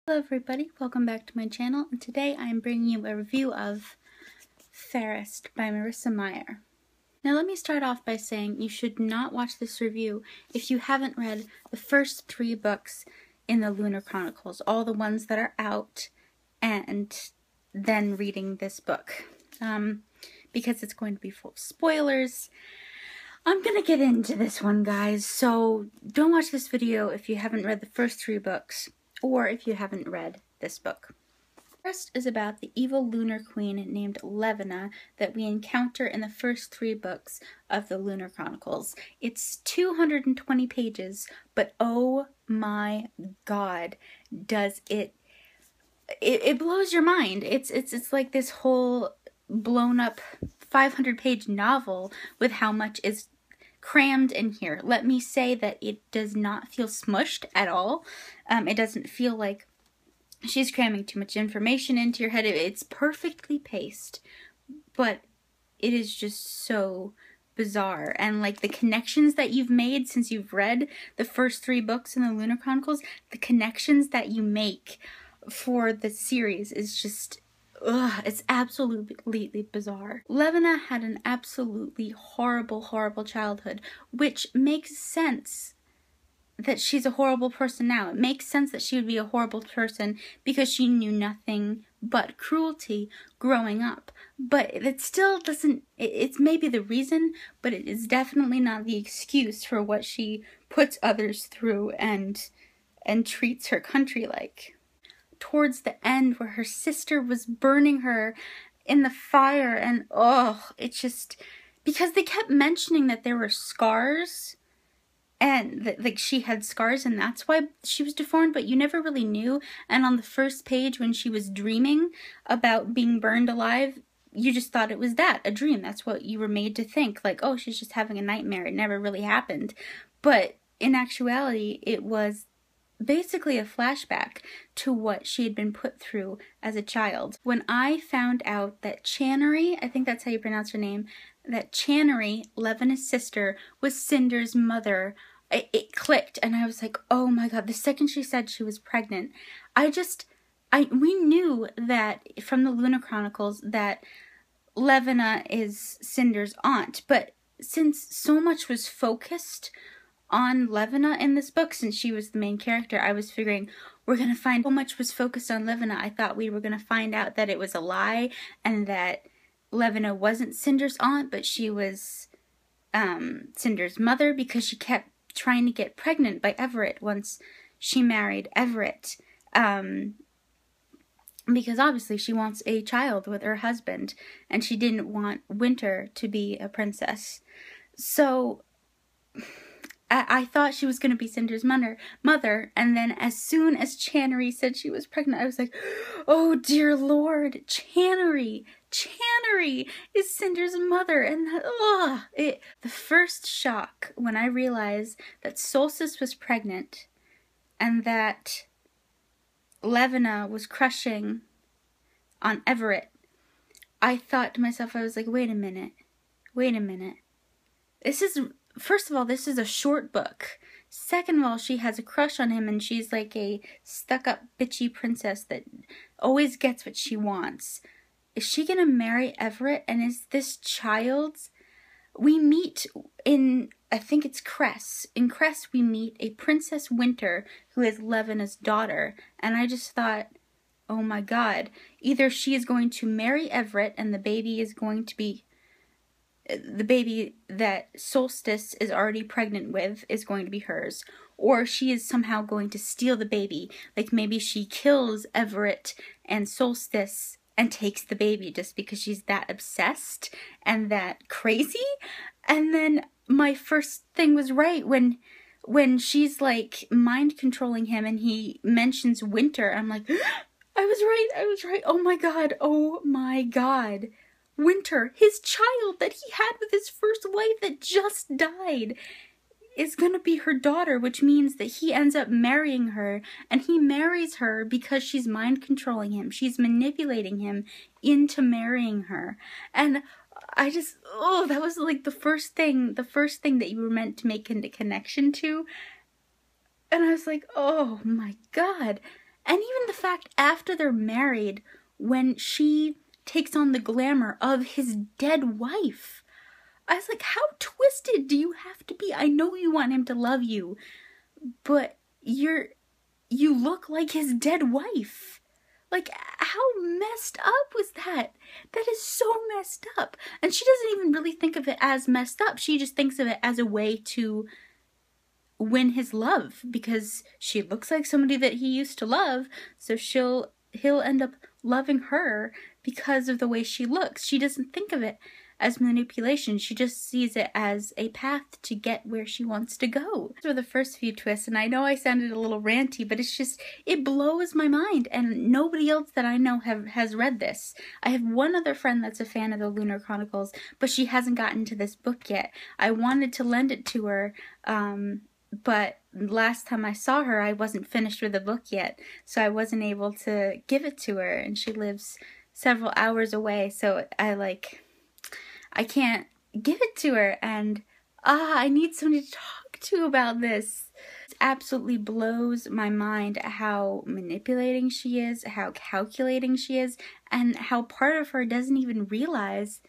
Hello everybody, welcome back to my channel, and today I am bringing you a review of Fairest by Marissa Meyer. Now let me start off by saying you should not watch this review if you haven't read the first 3 books in the Lunar Chronicles, all the ones that are out, and then reading this book, because it's going to be full of spoilers. I'm gonna get into this one, guys, so don't watch this video if you haven't read the first 3 books. Or if you haven't read this book. First is about the evil lunar queen named Levina that we encounter in the first 3 books of the Lunar Chronicles. It's 220 pages, but oh my god, does it blows your mind. It's like this whole blown up 500-page novel with how much is crammed in here. Let me say that it does not feel smushed at all. It doesn't feel like she's cramming too much information into your head. It's perfectly paced, but it is just so bizarre. And like the connections that you've made since you've read the first 3 books in the Lunar Chronicles, the connections that you make for the series is just it's absolutely bizarre. Levina had an absolutely horrible childhood, which makes sense that she's a horrible person now. It makes sense that she would be a horrible person because she knew nothing but cruelty growing up. But it still doesn't, it's maybe the reason, but it is definitely not the excuse for what she puts others through and treats her country like. Towards the end, where her sister was burning her in the fire, and it's just because they kept mentioning that there were scars and that like she had scars and that's why she was deformed, but you never really knew. And on the first page when she was dreaming about being burned alive, you just thought it was a dream. That's what you were made to think, like, oh, she's just having a nightmare, it never really happened. But in actuality, it was basically a flashback to what she had been put through as a child. When I found out that Channery, I think that's how you pronounce her name, that Channery, Levina's sister, was Cinder's mother, it clicked, and I was like, oh my god. The second she said she was pregnant, we knew that from the Lunar Chronicles that Levina is Cinder's aunt, but since so much was focused on Levina in this book, since she was the main character, I was figuring we're gonna find so much was focused on Levina. I thought we were gonna find out that it was a lie and that Levina wasn't Cinder's aunt, but she was Cinder's mother, because she kept trying to get pregnant by Everett once she married Everett, because obviously she wants a child with her husband and she didn't want Winter to be a princess. So I thought she was going to be Cinder's mother, and then as soon as Channery said she was pregnant, I was like, oh dear Lord, Channery is Cinder's mother. And that, the first shock when I realized that Solstice was pregnant and that Levina was crushing on Everett, I thought to myself, I was like, wait a minute. First of all, this is a short book. Second of all, she has a crush on him and she's like a stuck-up bitchy princess that always gets what she wants. Is she gonna marry Everett? And is this child's? We meet in, I think it's Cress. In Cress, we meet a Princess Winter who is Levina's daughter. And I just thought, oh my god. Either she is going to marry Everett and the baby is going to be the baby that Solstice is already pregnant with is going to be hers, or she is somehow going to steal the baby. Like maybe she kills Everett and Solstice and takes the baby just because she's that obsessed and that crazy. And then my first thing was right when she's like mind controlling him and he mentions Winter. I'm like, I was right. Oh my god. Winter, his child that he had with his first wife that just died, is gonna be her daughter, which means that he ends up marrying her, and he marries her because she's mind controlling him. She's manipulating him into marrying her. And I just, that was like the first thing that you were meant to make a connection to. And I was like, oh my god. And even the fact after they're married, when she takes on the glamour of his dead wife. I was like, how twisted do you have to be? I know you want him to love you, but you look like his dead wife. Like, how messed up was that? That is so messed up. And she doesn't even really think of it as messed up. She just thinks of it as a way to win his love, because she looks like somebody that he used to love, so he'll end up loving her because of the way she looks. She doesn't think of it as manipulation. She just sees it as a path to get where she wants to go. Those were the first few twists, and I know I sounded a little ranty, but it's just, it blows my mind, and nobody else that I know has read this. I have one other friend that's a fan of the Lunar Chronicles, but she hasn't gotten to this book yet. I wanted to lend it to her, but last time I saw her, I wasn't finished with the book yet, so I wasn't able to give it to her, and she lives several hours away, so I can't give it to her, and I need somebody to talk to about this. It absolutely blows my mind how manipulating she is, how calculating she is, and how part of her doesn't even realize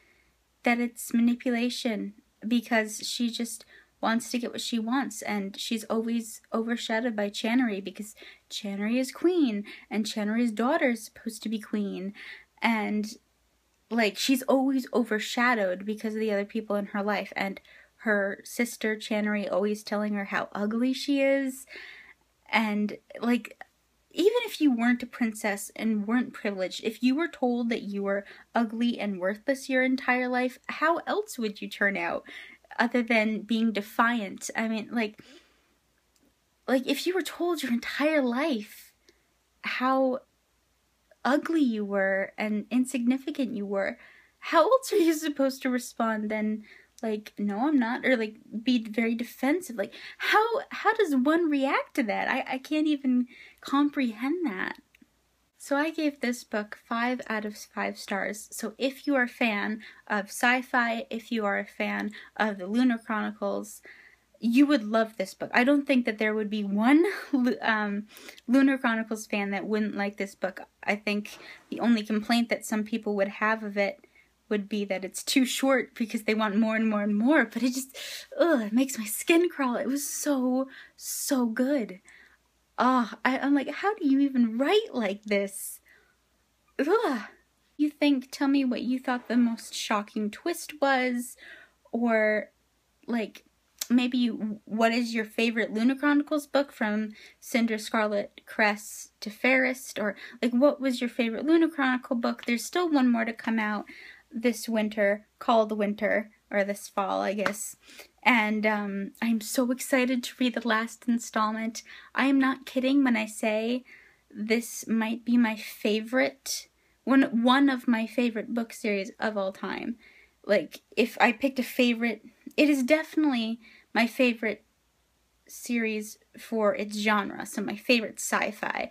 that it's manipulation, because she just wants to get what she wants, and she's always overshadowed by Channery, because Channery is queen, and Channery's daughter is supposed to be queen, and like, she's always overshadowed because of the other people in her life, and her sister Channery always telling her how ugly she is, and like, even if you weren't a princess and weren't privileged, if you were told that you were ugly and worthless your entire life, how else would you turn out other than being defiant? I mean, like if you were told your entire life how ugly you were and insignificant you were, how else are you supposed to respond than like, no, I'm not, or like be very defensive? Like, how does one react to that? I can't even comprehend that. So I gave this book 5 out of 5 stars. So if you are a fan of sci-fi, if you are a fan of the Lunar Chronicles, you would love this book. I don't think that there would be one Lunar Chronicles fan that wouldn't like this book. I think the only complaint that some people would have of it would be that it's too short, because they want more and more and more, but it just, it makes my skin crawl. It was so, so good. I'm like, how do you even write like this? Tell me what you thought the most shocking twist was, or like, maybe what is your favorite Lunar Chronicles book, from Cinder, Scarlet, Cress to Fairest, or like, what was your favorite Lunar Chronicle book? There's still one more to come out this winter, called Winter, or this fall, I guess. And I'm so excited to read the last installment. I am not kidding when I say this might be my favorite, one of my favorite book series of all time. Like, if I picked a favorite, it is definitely my favorite series for its genre, so my favorite sci-fi.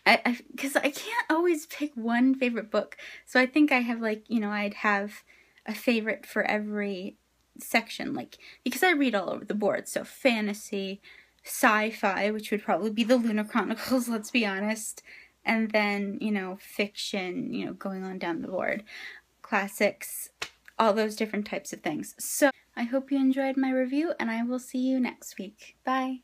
Because I can't always pick one favorite book, so I think I have, like, I'd have a favorite for every section, like, because I read all over the board, so fantasy, sci-fi, which would probably be the Lunar Chronicles, let's be honest, and then, fiction, going on down the board, classics, all those different types of things. So I hope you enjoyed my review, and I will see you next week. Bye!